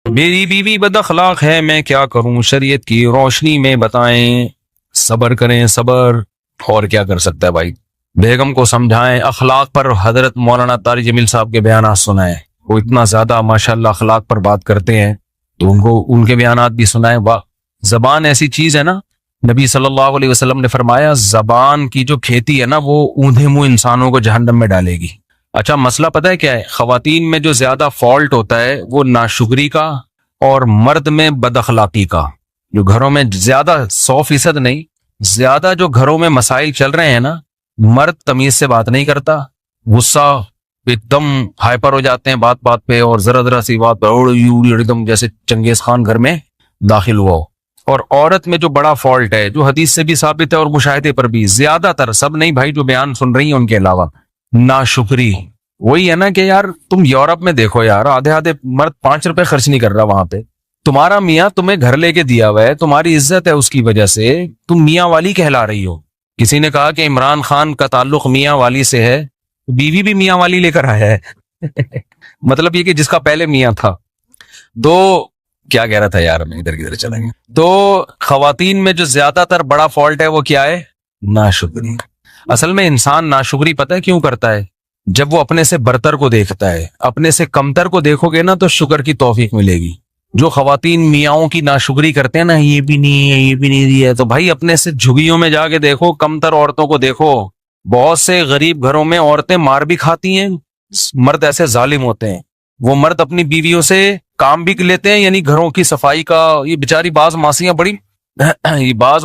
میری بیوی بد اخلاق ہے، میں کیا کروں؟ شریعت کی روشنی میں بتائیں، صبر کریں صبر، اور کیا کر سکتا ہے بھائی؟ بیگم کو سمجھائیں، اخلاق پر حضرت مولانا طارق جمیل صاحب کے بیانات سنائیں، وہ اتنا زیادہ ماشاءاللہ اخلاق پر بات کرتے ہیں، تو ان کے بیانات بھی سنائیں۔ واہ، زبان ایسی چیز ہے نا، نبی صلی اللہ علیہ وسلم نے فرمایا زبان کی جو کھیتی ہے نا وہ اوندھے منہ انسانوں کو جہنم میں ڈالے گی۔ اچھا مسئلہ پتہ ہے کیا ہے؟ خواتین میں جو زیادہ فالٹ ہوتا ہے وہ ناشکری کا، اور مرد میں بد اخلاقی کا۔ جو گھروں میں زیادہ 100% نہیں، زیادہ جو گھروں میں مسائل چل رہے ہیں نا، مرد تمیز سے بات نہیں کرتا، غصہ ایک دم ہائپر ہو جاتے ہیں بات بات پہ، اور ذرا ذرا سی بات پہ ایک دم جیسے چنگیز خان گھر میں داخل ہوا ہو۔ اور عورت میں جو بڑا فالٹ ہے، جو حدیث سے بھی ثابت ہے اور مشاہدے پر بھی، زیادہ تر، سب نہیں بھائی، جو بیان سن رہی ہیں ان کے علاوہ، ناشکری۔ وہی ہے نا کہ یار تم یورپ میں دیکھو یار، آدھے آدھے مرد 5 روپے خرچ نہیں کر رہا وہاں پہ، تمہارا میاں تمہیں گھر لے کے دیا ہوا ہے، تمہاری عزت ہے، اس کی وجہ سے تم میاں والی کہلا رہی ہو۔ کسی نے کہا کہ عمران خان کا تعلق میاں والی سے ہے، بیوی بھی میاں والی لے کر آیا ہے مطلب یہ کہ جس کا پہلے میاں تھا۔ تو کیا کہہ رہا تھا یار میں، ادھر کدھر چلیں گے۔ تو خواتین میں جو زیادہ تر بڑا فالٹ ہے وہ کیا ہے؟ ناشکری۔ اصل میں انسان ناشکری پتہ ہے کیوں کرتا ہے؟ جب وہ اپنے سے برتر کو دیکھتا ہے، اپنے سے کمتر کو دیکھو گے نا تو شکر کی توفیق ملے گی۔ جو خواتین میاؤں کی ناشکری کرتے ہیں نا، یہ بھی نہیں ہے، یہ بھی نہیں دیا، تو بھائی اپنے سے جھگیوں میں جا کے دیکھو، کمتر عورتوں کو دیکھو۔ بہت سے غریب گھروں میں عورتیں مار بھی کھاتی ہیں، مرد ایسے ظالم ہوتے ہیں، وہ مرد اپنی بیویوں سے کام بھی لیتے ہیں، یعنی گھروں کی صفائی کا۔ یہ بیچاری بعض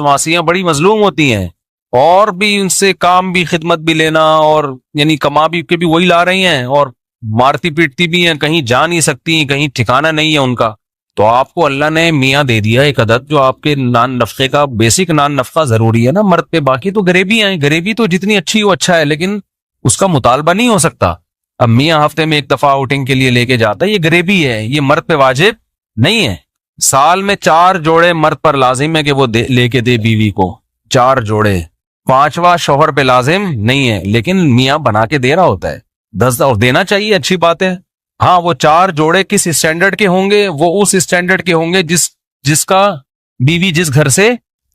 ماسیاں بڑی مظلوم ہوتی ہیں، اور بھی ان سے کام بھی، خدمت بھی لینا، اور یعنی کما بھی کے بھی وہی لا رہی ہیں، اور مارتی پیٹتی بھی ہیں، کہیں جا نہیں سکتی، کہیں ٹھکانہ نہیں ہے ان کا۔ تو آپ کو اللہ نے میاں دے دیا ایک عدد جو آپ کے نان نفقے کا، بیسک نان نفقہ ضروری ہے نا مرد پہ، باقی تو غریبی ہیں، غریبی تو جتنی اچھی وہ اچھا ہے، لیکن اس کا مطالبہ نہیں ہو سکتا۔ اب میاں ہفتے میں ایک دفعہ آؤٹنگ کے لیے لے کے جاتا ہے، یہ غریبی ہے، یہ مرد پہ واجب نہیں ہے۔ سال میں 4 جوڑے مرد پر لازم ہے کہ وہ لے کے دے بیوی کو، 4 جوڑے، 5واں شوہر پہ لازم نہیں ہے، لیکن میاں بنا کے دے رہا ہوتا ہے 10، اور دینا چاہیے، اچھی بات ہے۔ ہاں وہ 4 جوڑے کس اسٹینڈرڈ کے ہوں گے؟ وہ اس اسٹینڈرڈ کے ہوں گے جس کا بیوی جس گھر سے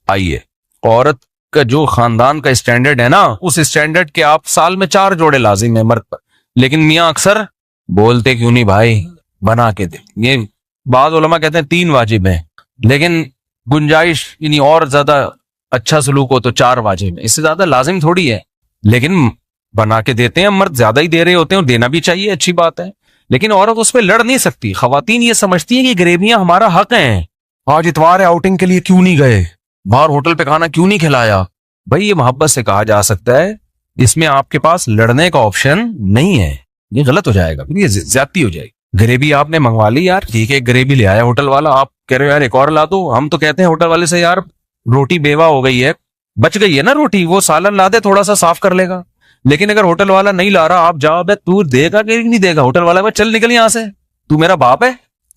آئی ہے۔ عورت کا جو خاندان کا اسٹینڈرڈ ہے نا، اس اسٹینڈرڈ کے آپ سال میں 4 جوڑے لازم ہیں مرد پر، لیکن میاں اکثر بولتے کیوں نہیں بھائی بنا کے دے۔ یہ بعض علماء کہتے ہیں 3 واجب ہیں، لیکن گنجائش یعنی اور زیادہ اچھا سلوک ہو تو 4 واجب ہے، اس سے زیادہ لازم تھوڑی ہے، لیکن بنا کے دیتے ہیں، مرد زیادہ ہی دے رہے ہوتے ہیں، اور دینا بھی چاہیے، اچھی بات ہے، لیکن عورت اس پہ لڑ نہیں سکتی۔ خواتین یہ سمجھتی ہیں کہ غریبیاں ہمارا حق ہیں، آج اتوار ہے آؤٹنگ کے لیے کیوں نہیں گئے، باہر ہوٹل پہ کھانا کیوں نہیں کھلایا۔ بھائی یہ محبت سے کہا جا سکتا ہے، اس میں آپ کے پاس لڑنے کا آپشن نہیں ہے، یہ غلط ہو جائے گا، یہ زیادتی ہو جائے گی۔ غریبی آپ نے منگوا لی یار، ٹھیک ہے، غریبی لے آیا ہوٹل والا، آپ کہہ رہے ہو یار ایک اور لا دو، ہم تو کہتے ہیں ہوٹل والے سے یار روٹی بیوہ ہو گئی ہے، بچ گئی ہے نا روٹی، وہ سالن لا دے، تھوڑا سا صاف کر لے گا۔ لیکن اگر ہوٹل والا نہیں لا رہا، آپ جاؤ بے تو دے گا کہ نہیں دے گا؟ ہوٹل والا چل نکل یہاں سے، تو میرا باپ ہے۔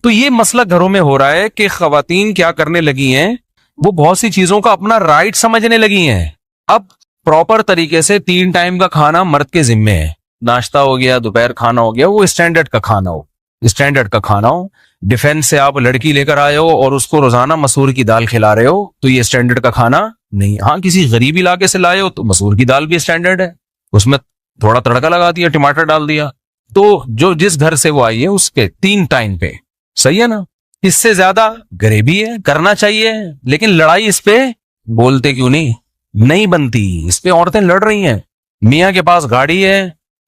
تو یہ مسئلہ گھروں میں ہو رہا ہے کہ خواتین کیا کرنے لگی ہیں، وہ بہت سی چیزوں کا اپنا رائٹ سمجھنے لگی ہیں۔ اب پراپر طریقے سے 3 ٹائم کا کھانا مرد کے ذمے ہے، ناشتہ ہو گیا، دوپہر کھانا ہو گیا، وہ اسٹینڈرڈ کا کھانا ہو، اسٹینڈرڈ کا کھانا ہو۔ ڈیفینس سے آپ لڑکی لے کر آئے ہو اور اس کو روزانہ مسور کی دال کھلا رہے ہو، تو یہ اسٹینڈرڈ کا کھانا نہیں۔ ہاں کسی غریب علاقے سے لائے ہو تو مسور کی دال بھی اسٹینڈرڈ ہے، اس میں تھوڑا تڑکا لگا دیا، ٹماٹر ڈال دیا، تو جو جس گھر سے وہ آئی ہے اس کے 3 ٹائم پہ، صحیح ہے نا؟ اس سے زیادہ غریبی ہے، کرنا چاہیے، لیکن لڑائی اس پہ بولتے کیوں نہیں بنتی، اس پہ عورتیں لڑ رہی ہیں۔ میاں کے پاس گاڑی ہے،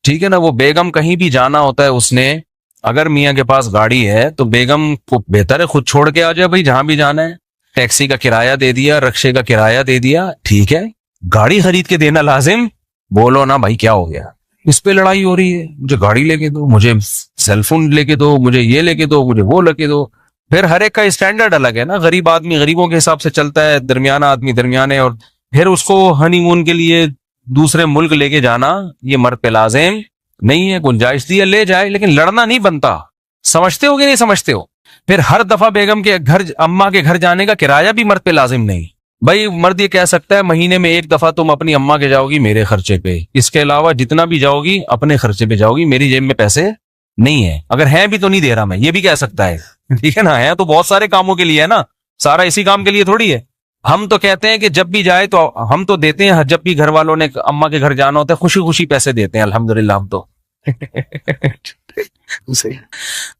ٹھیک ہے نا، وہ بیگم کہیں بھی جانا ہوتا ہے، اس نے اگر میاں کے پاس گاڑی ہے تو بیگم کو بہتر ہے خود چھوڑ کے آ جائے، بھائی جہاں بھی جانا ہے، ٹیکسی کا کرایہ دے دیا، رکشے کا کرایہ دے دیا، ٹھیک ہے، گاڑی خرید کے دینا لازم، بولو نا بھائی کیا ہو گیا، اس پہ لڑائی ہو رہی ہے، مجھے گاڑی لے کے دو، مجھے سیل فون لے کے دو، مجھے یہ لے کے دو، مجھے وہ لے کے دو۔ پھر ہر ایک کا اسٹینڈرڈ الگ ہے نا، غریب آدمی غریبوں کے حساب سے چلتا ہے، درمیانہ آدمی درمیانے، اور پھر اس کو ہنی مون کے لیے دوسرے ملک لے کے جانا یہ مرد پہ لازم نہیں ہے۔ گنجائش دی ہے لے جائے، لیکن لڑنا نہیں بنتا، سمجھتے ہو کہ نہیں سمجھتے ہو؟ پھر ہر دفعہ بیگم کے گھر، اماں کے گھر جانے کا کرایہ بھی مرد پہ لازم نہیں۔ بھائی مرد یہ کہہ سکتا ہے مہینے میں 1 دفعہ تم اپنی اماں کے جاؤ گی میرے خرچے پہ، اس کے علاوہ جتنا بھی جاؤ گی اپنے خرچے پہ جاؤ گی، میری جیب میں پیسے نہیں ہے، اگر ہیں بھی تو نہیں دے رہا میں، یہ بھی کہہ سکتا ہے ٹھیک ہے نا, ہے تو بہت سارے کاموں کے لیے ہے نا, سارا اسی کام کے لیے تھوڑی ہے. ہم تو کہتے ہیں کہ جب بھی جائے تو ہم تو دیتے ہیں, جب بھی گھر والوں نے اماں کے گھر جانا ہوتا ہے خوشی خوشی پیسے دیتے ہیں الحمدللہ ہم تو.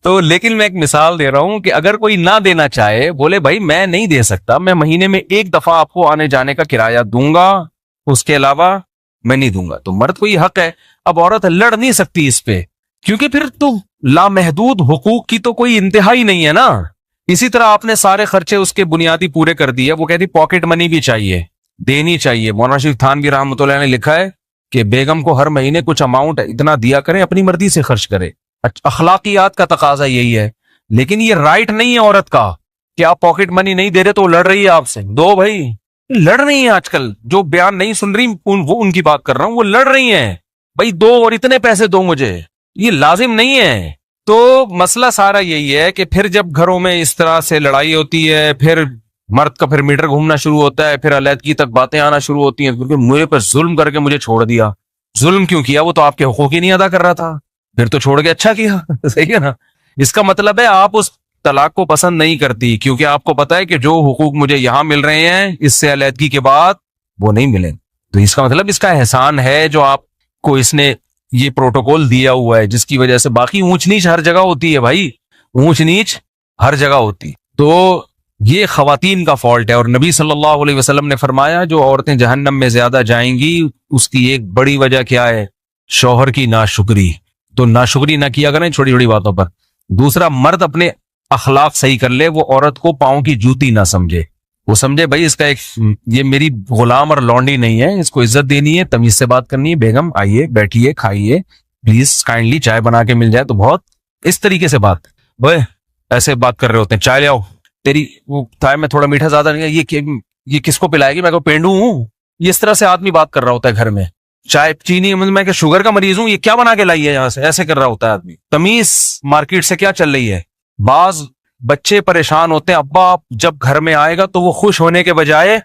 تو لیکن میں ایک مثال دے رہا ہوں کہ اگر کوئی نہ دینا چاہے, بولے بھائی میں نہیں دے سکتا, میں مہینے میں ایک دفعہ آپ کو آنے جانے کا کرایہ دوں گا, اس کے علاوہ میں نہیں دوں گا, تو مرد کو یہ حق ہے. اب عورت لڑ نہیں سکتی اس پہ, کیونکہ پھر تو لامحدود حقوق کی تو کوئی انتہا ہی نہیں ہے نا. اسی طرح آپ نے سارے خرچے اس کے بنیادی پورے کر دیے, وہ کہتی پاکٹ منی بھی چاہیے, دینی چاہیے. مولانا شریف تھانوی رحمۃ اللہ نے لکھا ہے کہ بیگم کو ہر مہینے کچھ اماؤنٹ اتنا دیا کریں, اپنی مرضی سے خرچ کرے. اخلاقیات کا تقاضا یہی ہے, لیکن یہ رائٹ نہیں ہے عورت کا کہ آپ پاکٹ منی نہیں دے رہے تو لڑ رہی ہے آپ سے. دو بھائی, لڑ رہی ہیں آج کل, جو بیان نہیں سن رہی وہ ان کی بات کر رہا ہوں, وہ لڑ رہی ہیں بھائی دو اور اتنے پیسے دو مجھے, یہ لازم نہیں ہے. تو مسئلہ سارا یہی ہے کہ پھر جب گھروں میں اس طرح سے لڑائی ہوتی ہے, پھر مرد کا پھر میٹر گھومنا شروع ہوتا ہے, پھر علیحدگی تک باتیں آنا شروع ہوتی ہیں, کیونکہ میرے پر ظلم کر کے مجھے چھوڑ دیا. ظلم کیوں کیا, وہ تو آپ کے حقوق ہی نہیں ادا کر رہا تھا, پھر تو چھوڑ کے اچھا کیا. صحیح ہے نا. اس کا مطلب ہے آپ اس طلاق کو پسند نہیں کرتی, کیونکہ آپ کو پتا ہے کہ جو حقوق مجھے یہاں مل رہے ہیں اس سے علیحدگی کے بعد وہ نہیں ملیں. تو اس کا مطلب اس کا احسان ہے جو آپ کو اس نے یہ پروٹوکول دیا ہوا ہے, جس کی وجہ سے باقی اونچ نیچ ہر جگہ ہوتی ہے بھائی, اونچ نیچ ہر جگہ ہوتی. تو یہ خواتین کا فالٹ ہے. اور نبی صلی اللہ علیہ وسلم نے فرمایا جو عورتیں جہنم میں زیادہ جائیں گی اس کی ایک بڑی وجہ کیا ہے, شوہر کی ناشکری. تو ناشکری نہ کیا کریں چھوٹی چھوٹی باتوں پر. دوسرا, مرد اپنے اخلاق صحیح کر لے, وہ عورت کو پاؤں کی جوتی نہ سمجھے, وہ سمجھے بھائی اس کا ایک, یہ میری غلام اور لونڈی نہیں ہے, اس کو عزت دینی ہے, تمیز سے بات کرنی ہے. بیگم آئیے, بیٹھیے, کھائیے, پلیز کائنڈلی چائے بنا کے مل جائے تو بہت, اس طریقے سے بات. وہ ایسے بات کر رہے ہوتے ہیں, چائے لے آؤ, تیری وہ چائے میں تھوڑا میٹھا زیادہ نہیں ہے, یہ کس کو پلائے گی, میں کو پینڈو ہوں. یہ اس طرح سے آدمی بات کر رہا ہوتا ہے گھر میں, چائے چینی, میں کہ شوگر کا مریض ہوں, یہ کیا بنا کے لائی ہے یہاں سے, ایسے کر رہا ہوتا ہے آدمی. تمیز مارکیٹ سے کیا چل رہی ہے. بعض بچے پریشان ہوتے ہیں, ابا جب گھر میں آئے گا تو وہ خوش ہونے کے بجائے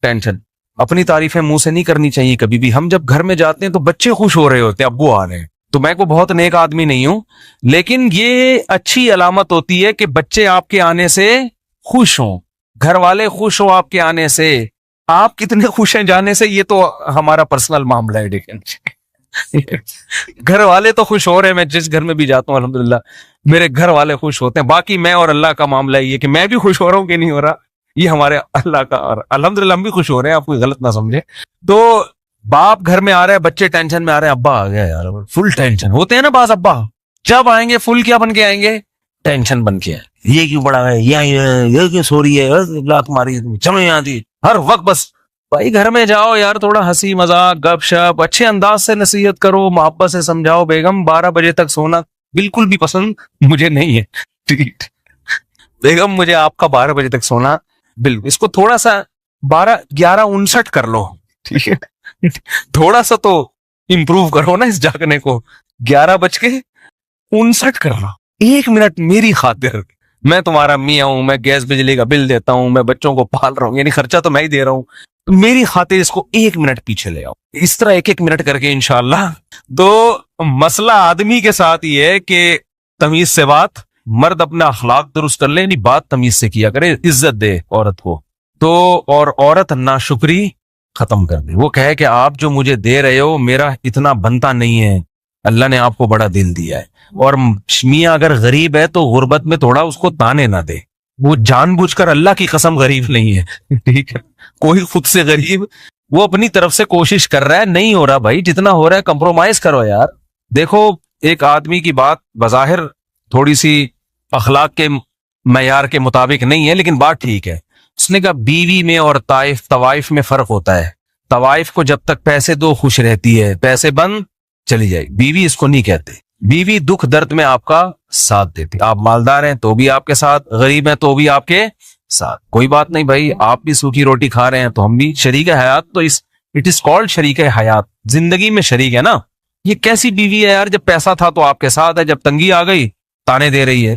ٹینشن. اپنی تعریفیں منہ سے نہیں کرنی چاہیے کبھی بھی. ہم جب گھر میں جاتے ہیں تو بچے خوش ہو رہے ہوتے ہیں, ابو آ رہے ہیں. تو میں کو بہت نیک آدمی نہیں ہوں, لیکن یہ اچھی علامت ہوتی ہے کہ بچے آپ کے آنے سے خوش ہوں, گھر والے خوش ہوں آپ کے آنے سے. آپ کتنے خوش ہیں جانے سے یہ تو ہمارا پرسنل معاملہ ہے, لیکن گھر والے تو خوش ہو رہے ہیں. میں جس گھر میں بھی جاتا ہوں الحمدللہ میرے گھر والے خوش ہوتے ہیں. باقی میں اور اللہ کا معاملہ یہ کہ میں بھی خوش ہو رہا ہوں کہ نہیں ہو رہا, یہ ہمارے اللہ کا, اور الحمدللہ ہم بھی خوش ہو رہے ہیں, آپ کوئی غلط نہ سمجھے. تو باپ گھر میں آ رہا ہے, بچے ٹینشن میں آ رہے ہیں, ابا آ گیا یار, فل ٹینشن ہوتے ہیں نا بعض ابا. جب آئیں گے فل کیا بن کے آئیں گے, ٹینشن بن کے. یہ کیوں بڑا ہے, یہ کیوں سو رہی ہے, لاکھ ماری چمے آتی ہر وقت. بس بھائی گھر میں جاؤ یار, تھوڑا ہنسی مذاق گپ شپ اچھے انداز سے نصیحت کرو, محبت سے سمجھاؤ. بیگم 12 بجے تک سونا بالکل بھی پسند مجھے نہیں ہے, ٹھیک بیگم مجھے آپ کا 12 بجے تک سونا بالکل, اس کو تھوڑا سا 11:59 کر لو, ٹھیک ہے, تھوڑا سا تو امپروو کرو نا اس جاگنے کو. 11:59 کر لو, 1 منٹ میری خاطر. میں تمہارا میاں ہوں, میں گیس بجلی کا بل دیتا ہوں, میں بچوں کو پال رہا ہوں, یعنی خرچہ تو میں ہی دے رہا ہوں, میری خاطر اس کو 1 منٹ پیچھے لے آؤ. اس طرح 1 منٹ کر کے انشاءاللہ. تو مسئلہ آدمی کے ساتھ یہ ہے کہ تمیز سے بات, مرد اپنا اخلاق درست کر لے, یعنی بات تمیز سے کیا کرے, عزت دے عورت کو. تو اور عورت ناشکری ختم کر دے, وہ کہے کہ آپ جو مجھے دے رہے ہو میرا اتنا بنتا نہیں ہے, اللہ نے آپ کو بڑا دل دیا ہے. اور میاں اگر غریب ہے تو غربت میں تھوڑا اس کو تانے نہ دے, وہ جان بوجھ کر اللہ کی قسم غریب نہیں ہے, ٹھیک ہے, کوئی خود سے غریب, وہ اپنی طرف سے کوشش کر رہا ہے, نہیں ہو رہا بھائی, جتنا ہو رہا ہے کمپرومائز کرو یار. دیکھو ایک آدمی کی بات بظاہر تھوڑی سی اخلاق کے معیار کے مطابق نہیں ہے, لیکن بات ٹھیک ہے. اس نے کہا بیوی میں اور طوائف میں فرق ہوتا ہے. طوائف کو جب تک پیسے دو خوش رہتی ہے, پیسے بند چلی جائے. بیوی اس کو نہیں کہتے. بیوی دکھ درد میں آپ کا ساتھ دیتی. آپ مالدار ہیں تو بھی آپ کے ساتھ, غریب ہیں تو بھی آپ کے ساتھ, کوئی بات نہیں بھائی, آپ بھی سوکھی روٹی کھا رہے ہیں تو ہم بھی شریک حیات. تو اٹ از کالڈ شریک حیات, زندگی میں شریک ہے نا. یہ کیسی بیوی ہے یار, جب پیسہ تھا تو آپ کے ساتھ ہے, جب تنگی آ گئی تانے دے رہی ہے.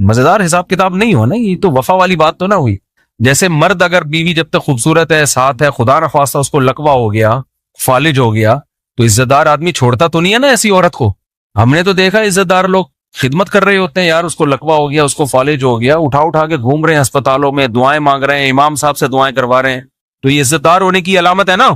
مزیدار حساب کتاب نہیں ہو نا, یہ تو وفا والی بات تو نہ ہوئی. جیسے مرد اگر بیوی جب تک خوبصورت ہے, ساتھ ہے, خدا نخواستہ اس کو لقوہ ہو گیا, فالج ہو گیا, تو عزت دار آدمی چھوڑتا تو نہیں ہے نا ایسی عورت کو. ہم نے تو دیکھا عزت دار لوگ خدمت کر رہے ہوتے ہیں یار. اس کو لقوہ ہو گیا, اس کو فالج ہو گیا, اٹھا کے گھوم رہے ہیں اسپتالوں میں, دعائیں مانگ رہے ہیں, امام صاحب سے دعائیں کروا رہے ہیں. تو یہ عزت دار ہونے کی علامت ہے نا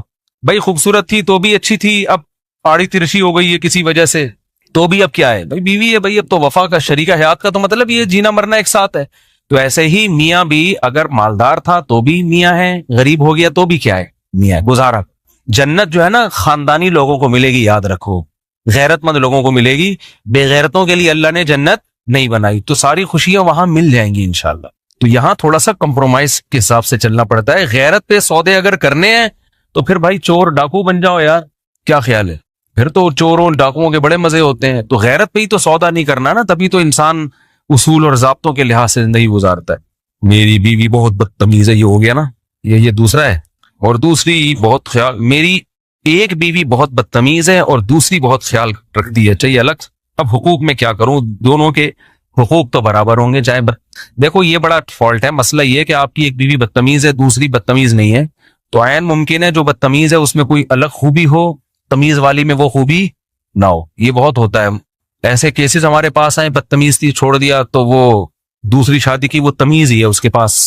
بھائی. خوبصورت تھی تو بھی اچھی تھی, اب آڑی ترشی ہو گئی ہے کسی وجہ سے, تو بھی اب کیا ہے بھائی, بیوی ہے بھائی, اب تو وفا کا شریک حیات کا تو مطلب یہ جینا مرنا ایک ساتھ ہے. تو ایسے ہی میاں بھی اگر مالدار تھا تو بھی میاں ہے, غریب ہو گیا تو بھی کیا ہے, میاں ہے, گزارا. جنت جو ہے نا خاندانی لوگوں کو ملے گی, یاد رکھو, غیرت مند لوگوں کو ملے گی, بے غیرتوں کے لیے اللہ نے جنت نہیں بنائی. تو ساری خوشیاں وہاں مل جائیں گی انشاءاللہ. تو یہاں تھوڑا سا کمپرومائز کے حساب سے چلنا پڑتا ہے. غیرت پہ سودے اگر کرنے ہیں تو پھر بھائی چور ڈاکو بن جاؤ یار, کیا خیال ہے, پھر تو چوروں ڈاکوؤں کے بڑے مزے ہوتے ہیں. تو غیرت پہ ہی تو سودا نہیں کرنا نا, تبھی تو انسان اصول اور ضابطوں کے لحاظ سے زندگی گزارتا ہے. میری بیوی بہت بدتمیز ہے, یہ ہو گیا نا, یہ دوسرا ہے. اور دوسری بہت خیال, میری ایک بیوی بہت بدتمیز ہے اور دوسری بہت خیال رکھتی ہے, چاہیے الگ. اب حقوق میں کیا کروں, دونوں کے حقوق تو برابر ہوں گے. چاہے دیکھو یہ بڑا فالٹ ہے, مسئلہ یہ کہ آپ کی ایک بیوی بدتمیز ہے, دوسری بدتمیز نہیں ہے, تو عین ممکن ہے جو بدتمیز ہے اس میں کوئی الگ خوبی ہو, تمیز والی میں وہ خوبی نہ ہو. یہ بہت ہوتا ہے, ایسے کیسز ہمارے پاس آئے, بدتمیز تھی چھوڑ دیا, تو وہ دوسری شادی کی, وہ تمیز ہی ہے اس کے پاس,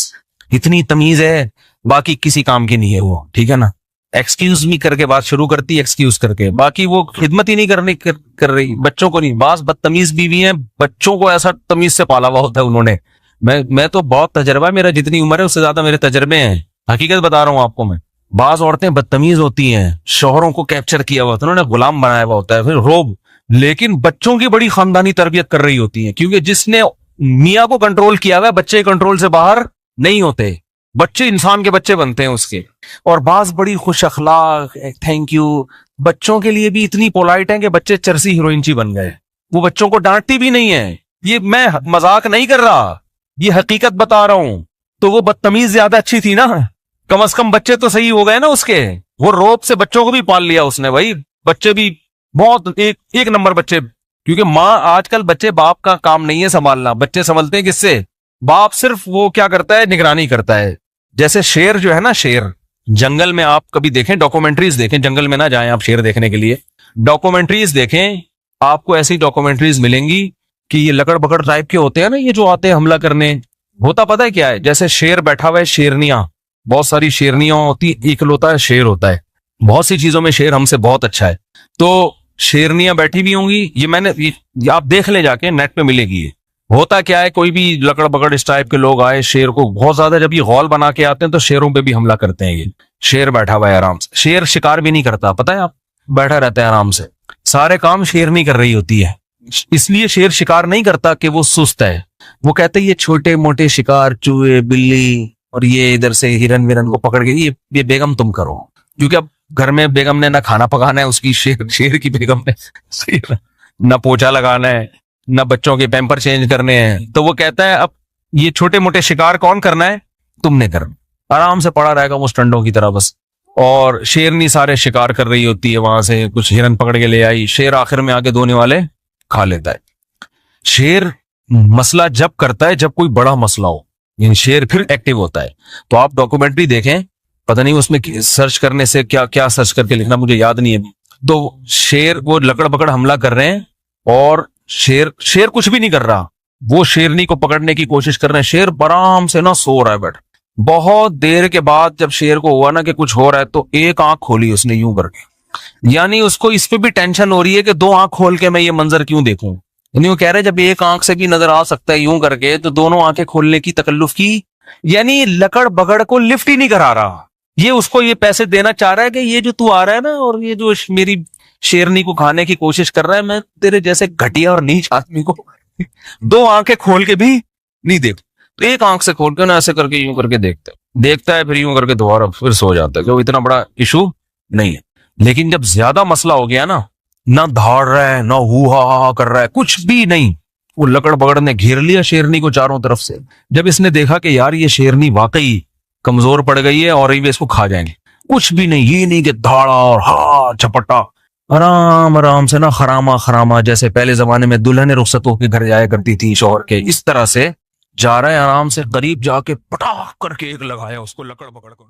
اتنی تمیز ہے باقی کسی کام کی نہیں ہے وہ, ٹھیک ہے نا. ایکسکیوز می کر کے بات شروع کرتی, ایکسکیوز کر کے, باقی وہ خدمت ہی نہیں کر رہی, بچوں کو نہیں. بعض بدتمیز بیوی ہیں, بچوں کو ایسا تمیز سے پالا ہوا ہوتا ہے انہوں نے. میں تو بہت تجربہ ہے میرا, جتنی عمر ہے اس سے زیادہ میرے تجربے ہیں, حقیقت بتا رہا ہوں آپ کو میں. بعض عورتیں بدتمیز ہوتی ہیں, شوہروں کو کیپچر کیا ہوا ہوتا ہے, انہوں نے غلام بنایا ہوا ہوتا ہے, پھر روب, لیکن بچوں کی بڑی خاندانی تربیت کر رہی ہوتی ہیں, کیونکہ جس نے میاں کو کنٹرول کیا ہوا ہے, بچے کنٹرول سے باہر نہیں ہوتے, بچے انسان کے بچے بنتے ہیں اس کے. اور بعض بڑی خوش اخلاق, تھینک یو, بچوں کے لیے بھی اتنی پولائٹ ہیں کہ بچے چرسی ہیروئنچی بن گئے, وہ بچوں کو ڈانٹتی بھی نہیں ہے. یہ میں مذاق نہیں کر رہا, یہ حقیقت بتا رہا ہوں. تو وہ بدتمیز زیادہ اچھی تھی نا, کم از کم بچے تو صحیح ہو گئے نا اس کے. وہ روب سے بچوں کو بھی پال لیا اس نے بھائی, بچے بھی بہت ایک نمبر بچے. کیونکہ ماں, آج کل بچے, باپ کا کام نہیں ہے سنبھالنا, بچے سنبھلتے ہیں کس سے, باپ صرف وہ کیا کرتا ہے, نگرانی کرتا ہے. جیسے شیر جو ہے نا, شیر جنگل میں, آپ کبھی دیکھیں ڈاکومنٹریز دیکھیں, جنگل میں نہ جائیں آپ شیر دیکھنے کے لیے, ڈاکومنٹریز دیکھیں, آپ کو ایسی ڈاکومنٹریز ملیں گی کہ یہ لکڑ بکڑ ٹائپ کے ہوتے ہیں نا, یہ جو آتے ہیں حملہ کرنے. ہوتا پتہ ہے کیا ہے, جیسے شیر بیٹھا ہوا ہے, شیرنیاں, بہت ساری شیرنیاں ہوتی, اکلوتا ہے شیر ہوتا ہے, بہت سی چیزوں میں شیر ہم سے بہت اچھا ہے. تو شیرنیاں بیٹھی بھی ہوں گی, یہ میں نے, آپ دیکھ لیں جا کے, نیٹ پہ ملے گی. ہوتا کیا ہے, کوئی بھی لکڑ بکڑ اس ٹائپ کے لوگ آئے, شیر کو بہت زیادہ جب یہ غول بنا کے آتے ہیں تو شیروں پہ بھی حملہ کرتے ہیں. یہ شیر بیٹھا ہوا ہے آرام سے, شیر شکار بھی نہیں کرتا, پتہ ہے آپ, بیٹھا رہتا ہے آرام سے, سارے کام شیر نہیں کر رہی ہوتی ہے. اس لیے شیر شکار نہیں کرتا کہ وہ سست ہے, وہ کہتے ہیں یہ چھوٹے موٹے شکار, چوہے, بلی, اور یہ ادھر سے ہرن ورن کو پکڑ کے یہ بیگم تم کرو, کیونکہ اب گھر میں بیگم نے نہ کھانا پکانا ہے اس کی, شیر کی بیگم نے نہ پوچھا لگانا ہے, نہ بچوں کے پیمپر چینج کرنے ہیں. تو وہ کہتا ہے اب یہ چھوٹے موٹے شکار کون کرنا ہے, تم نے کرنا. آرام سے پڑا رہے گا وہ سٹنڈوں کی طرح بس. اور شیرنی سارے شکار کر رہی ہوتی ہے, وہاں سے کچھ ہرن پکڑ کے لے آئی, شیر آخر میں آگے دھونے والے کھا لیتا ہے. شیر مسئلہ جب کرتا ہے جب کوئی بڑا مسئلہ ہو, یعنی شیر پھر ایکٹیو ہوتا ہے. تو آپ ڈاکومنٹری دیکھیں, پتہ نہیں اس میں سرچ کرنے سے کیا سرچ کر کے لکھنا, مجھے یاد نہیں ہے. تو شیر وہ لکڑ پکڑ حملہ کر رہے ہیں, اور شیر کچھ بھی نہیں کر رہا, وہ شیرنی کو پکڑنے کی کوشش کر رہے ہیں. شیر آرام سے نا سو رہا ہے بیٹھ. بہت دیر کے بعد جب شیر کو ہوا نا کہ کچھ ہو رہا ہے, تو ایک آنکھ کھولی اس نے یوں کر کے, یعنی اس کو اس پہ بھی ٹینشن ہو رہی ہے کہ دو آنکھ کھول کے میں یہ منظر کیوں دیکھوں. یعنی وہ کہہ رہے جب ایک آنکھ سے بھی نظر آ سکتا ہے یوں کر کے, تو دونوں آنکھیں کھولنے کی تکلف کی, یعنی لکڑ بگڑ کو لفٹ ہی نہیں کرا رہا. یہ اس کو یہ پیسے دینا چاہ رہا ہے کہ یہ جو تو آ رہا ہے نا, اور یہ جو میری شیرنی کو کھانے کی کوشش کر رہا ہے, میں تیرے جیسے گھٹیا اور نیچ آدمی کو دو آنکھیں کھول کے بھی نہیں دیکھ. تو ایک آنکھ سے کھول کے نا ایسے کر کے یوں کر کے دیکھتا ہے, پھر یوں کر کے دوبارہ پھر سو جاتا ہے, کہ وہ اتنا بڑا ایشو نہیں ہے. لیکن جب زیادہ مسئلہ ہو گیا نا, نہ دھاڑ رہا ہے, نہ ہوا کر رہا ہے, کچھ بھی نہیں, وہ لکڑ بگڑ نے گھیر لیا شیرنی کو چاروں طرف سے. جب اس نے دیکھا کہ یار یہ شیرنی واقعی کمزور پڑ گئی ہے اور یہ اس کو کھا جائیں گے, کچھ بھی نہیں, یہ نہیں کہ دھاڑا اور ہاں چپٹا, آرام سے نا خراما جیسے پہلے زمانے میں دلہنیں رخصت ہو کے گھر جایا کرتی تھی شوہر کے, اس طرح سے جا رہا ہے آرام سے, قریب جا کے پٹاخ کر کے ایک لگایا اس کو لکڑ پکڑ کو.